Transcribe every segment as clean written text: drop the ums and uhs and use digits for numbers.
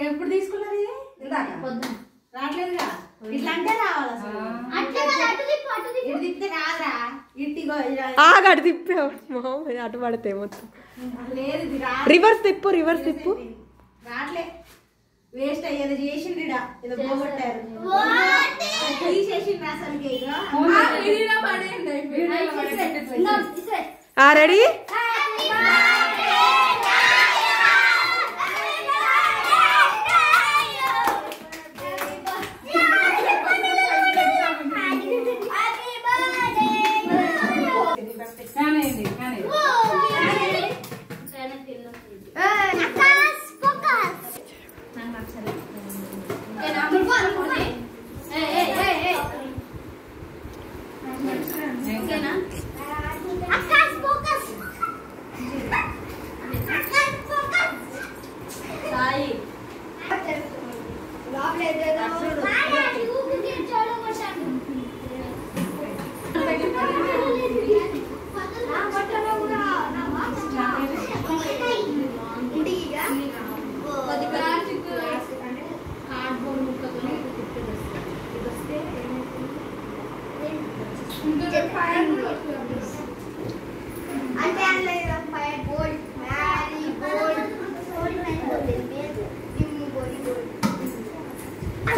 ఎప్పుడు తీసుకున్నారు ఇది ఇందాక రావట్లేదుగా ఇట్లా అంటే రావాలి అసలు తిప్పితే కాదురా ఇట్టిగో ఆగడు తిప్పావు అటు పడితే మొత్తం లేదు ఇది రివర్స్ తిప్పు రావట్లే వేస్ట్ అయ్యేది చేసిండు ఏదో పోగొట్టారు తీసేసిండు అసలుకి రెడీ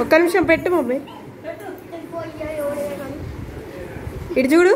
ఒక్క నిమిషం పెట్టు మమ్మీ ఇటు చూడు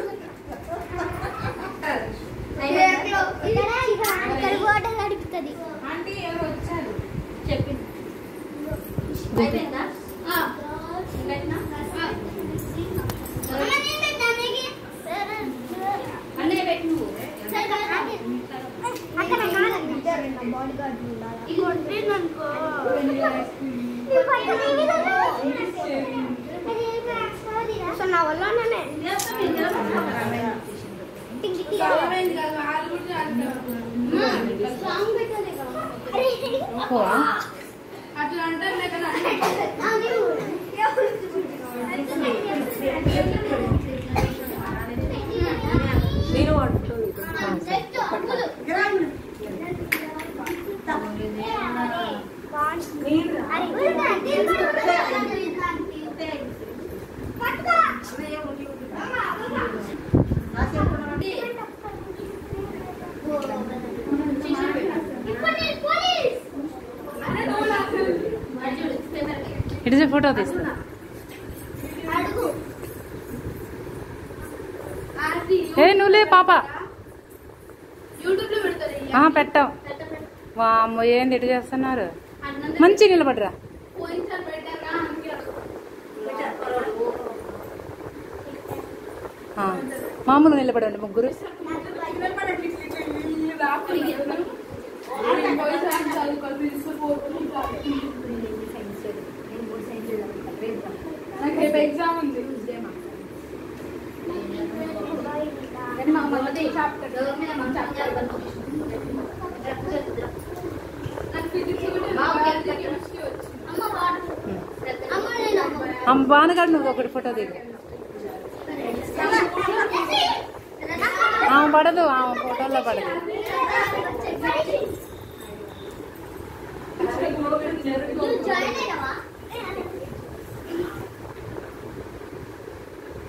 ఇటు ఫోటో తీస్తా ఏ నువ్వులే పాప పెట్టాం వామ్మో ఏంది ఇటు చేస్తున్నారు మంచి నిలబడరా మామూలు నిలబడండి ముగ్గురు ఎగ్జామ్ ఉంది బానగాడు నువ్వు ఒకటి ఫోటో దిగు ఆమె పడదు ఆమె ఫోటోలో పడదు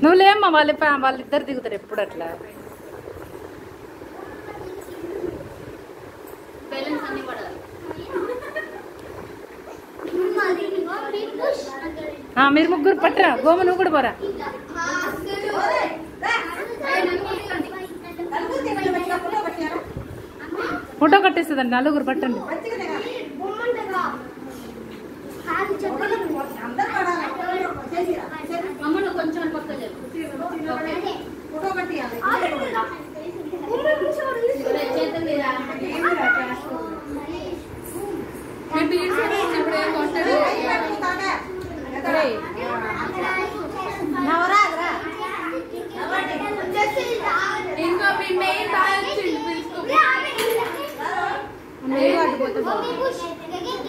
నువ్వు లేమ్మా వాళ్ళిద్దరు దిగుతారు ఎప్పుడు అట్లా మీరు ముగ్గురు పట్టరా గోమ నువ్వు కూడా పోరా ఫోటో కట్టేస్తుందండి నలుగురు పట్టండి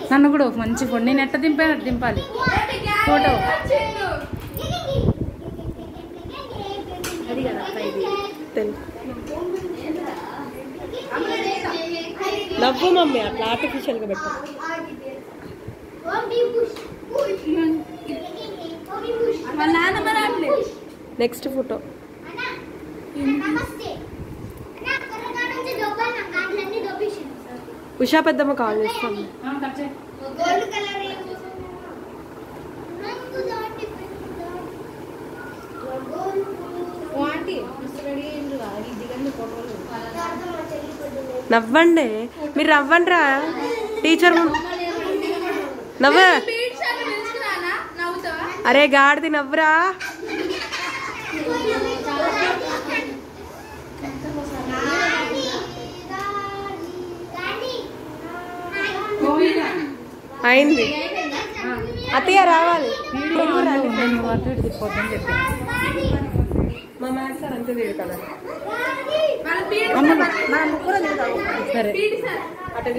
నన్ను కూడా ఒక మంచి ఫోటో నేను ఎట్ట దింపాను అట్ట దింపాలి ఫోటో తెలుసు నవ్వు మమ్మీ అట్లా ఆర్టిఫిషియల్ గా పెట్టు. నెక్స్ట్ ఫోటో ఉషా పెద్దమ్మ కాల్ చేస్తాను. నవ్వండి మీరు, నవ్వండి రా టీచర్ నవ్వ. అరే గాడిది నవ్వురా. అయింది అత్తయ్య రావాలి. మా మ్యాథ్స్ సార్ అంతే లేదు కదా. సరే అట్లా